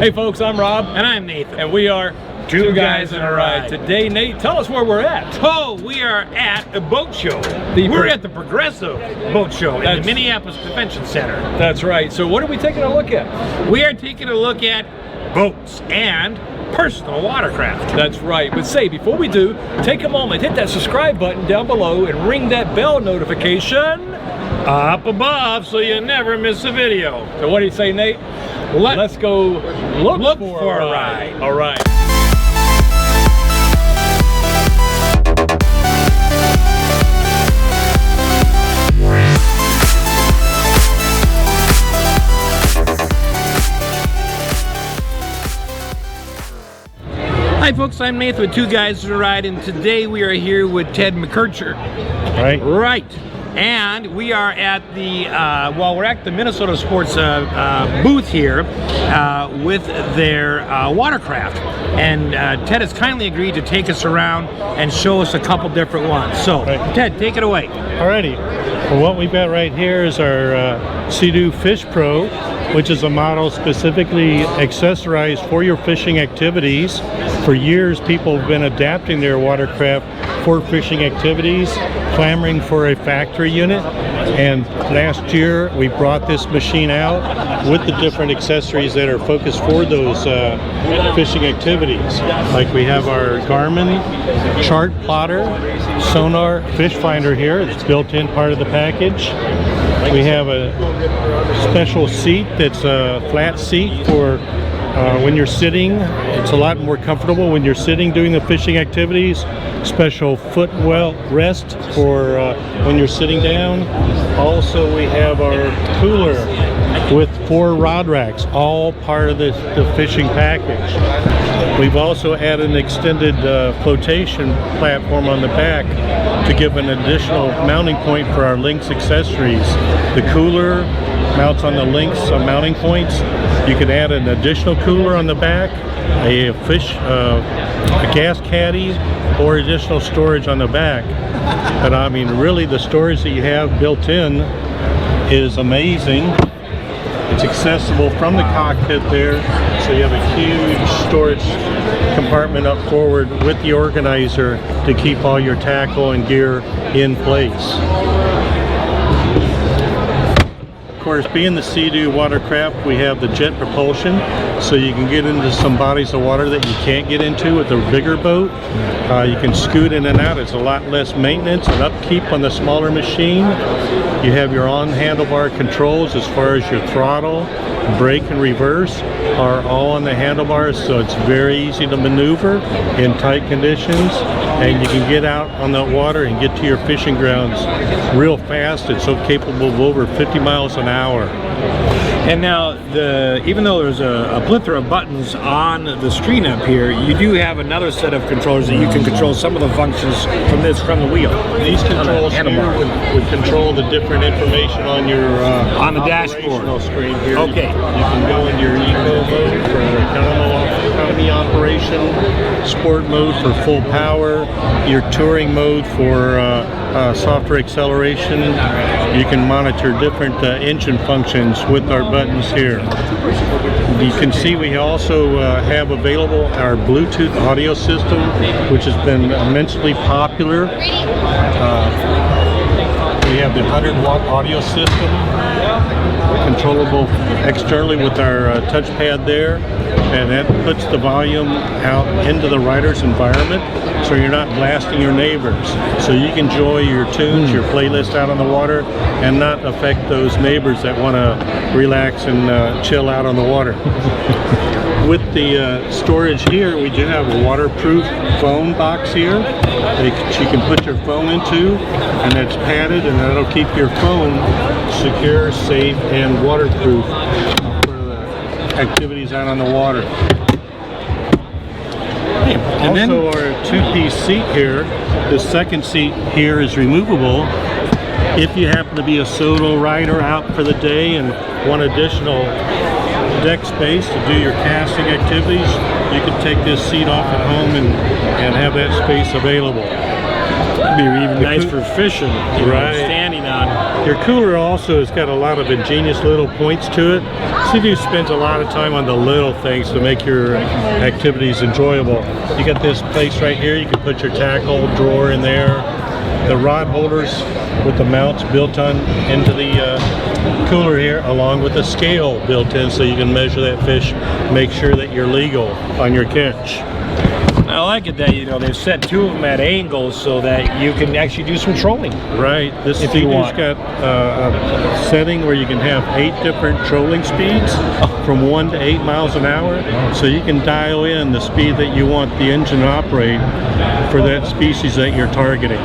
Hey folks, I'm Rob. And I'm Nathan. And we are Two Guys in a Ride. Today, Nate, tell us where we're at. Oh, we are at a boat show. We're at the Progressive Boat Show in the Minneapolis Convention Center. That's right. So what are we taking a look at? We are taking a look at boats and personal watercraft. That's right. But say, before we do, take a moment, hit that subscribe button down below and ring that bell notification up above so you never miss a video. So what do you say, Nate? Let's go look for a ride. All right. Hi folks, I'm Nathan with Two Guys in a Ride, and today we are here with Ted McKercher. Right. And we are at the, we're at the Minnesota Sports booth here with their watercraft. And Ted has kindly agreed to take us around and show us a couple different ones. So, Ted, take it away. Alrighty. Well, what we've got right here is our Sea-Doo Fish Pro, which is a model specifically accessorized for your fishing activities. For years, people have been adapting their watercraft for fishing activities, clamoring for a factory unit. And last year, we brought this machine out with the different accessories that are focused for those fishing activities. Like we have our GARMIN chart plotter, sonar fish finder here. It's built in part of the package. We have a special seat that's a flat seat for when you're sitting. It's a lot more comfortable when you're sitting doing the fishing activities. Special footwell rest for when you're sitting down. Also, we have our cooler with 4 rod racks, all part of the fishing package. We've also added an extended flotation platform on the back to give an additional mounting point for our Lynx accessories. The cooler mounts on the Lynx mounting points. You can add an additional cooler on the back, a gas caddy, or additional storage on the back. But I mean, really, the storage that you have built in is amazing. It's accessible from the cockpit there, so you have a huge storage compartment up forward with the organizer to keep all your tackle and gear in place. Of course, being the Sea-Doo watercraft, we have the jet propulsion, so you can get into some bodies of water that you can't get into with a bigger boat. You can scoot in and out. It's a lot less maintenance and upkeep on the smaller machine. You have your on-handlebar controls as far as your throttle, brake, and reverse are all on the handlebars, so it's very easy to maneuver in tight conditions, and you can get out on the water and get to your fishing grounds real fast. It's so capable of over 50 miles an hour. And now, even though there's a plethora of buttons on the screen up here, you do have another set of controllers that you can control some of the functions from the wheel. These controls here would control the different information on your on the dashboard screen here. Okay. You can go into your eco mode for economy operation, sport mode for full power, your touring mode for software acceleration. You can monitor different engine functions with our buttons here. You can see we also have available our Bluetooth audio system, which has been immensely popular. We have the 100-watt audio system, controllable externally with our touchpad there, and that puts the volume out into the rider's environment, so you're not blasting your neighbors. So you can enjoy your tunes, your playlist out on the water, and not affect those neighbors that want to relax and chill out on the water. With the storage here, we do have a waterproof phone box here that you can put your phone into, and that's padded, and that'll keep your phone secure, safe, and waterproof for the activities out on the water. And also, our 2-piece seat here, the second seat here is removable. If you happen to be a solo rider out for the day and want additional deck space to do your casting activities, you can take this seat off at home and have that space available. It'd be even nice for fishing, right? Standing on. Your cooler also has got a lot of ingenious little points to it. Sea-Doo spends a lot of time on the little things to make your activities enjoyable. You got this place right here, you can put your tackle drawer in there. The rod holders with the mounts built on into the cooler here, along with a scale built in so you can measure that fish, make sure that you're legal on your catch. I like it that, you know, they've set two of them at angles so that you can actually do some trolling. Right. This If you Sea-Doo's want. got a setting where you can have 8 different trolling speeds from 1 to 8 miles an hour. So you can dial in the speed that you want the engine to operate for that species that you're targeting.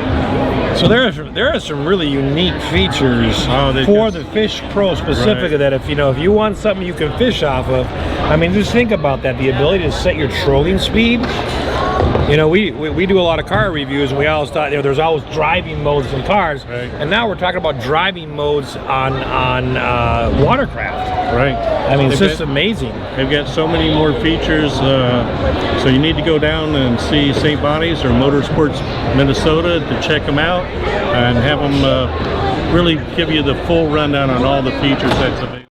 So there are some really unique features for the Fish Pro specifically, Right. that if you want something you can fish off of. I mean, just think about that, the ability to set your trolling speed. You know, we do a lot of car reviews, and we always thought, you know, there's always driving modes in cars, Right. and now we're talking about driving modes on watercraft. Right. I mean, it's They've just got- amazing. They've got so many more features, so you need to go down and see St. Bonnie's or Motorsports Minnesota to check them out and have them really give you the full rundown on all the features that's available.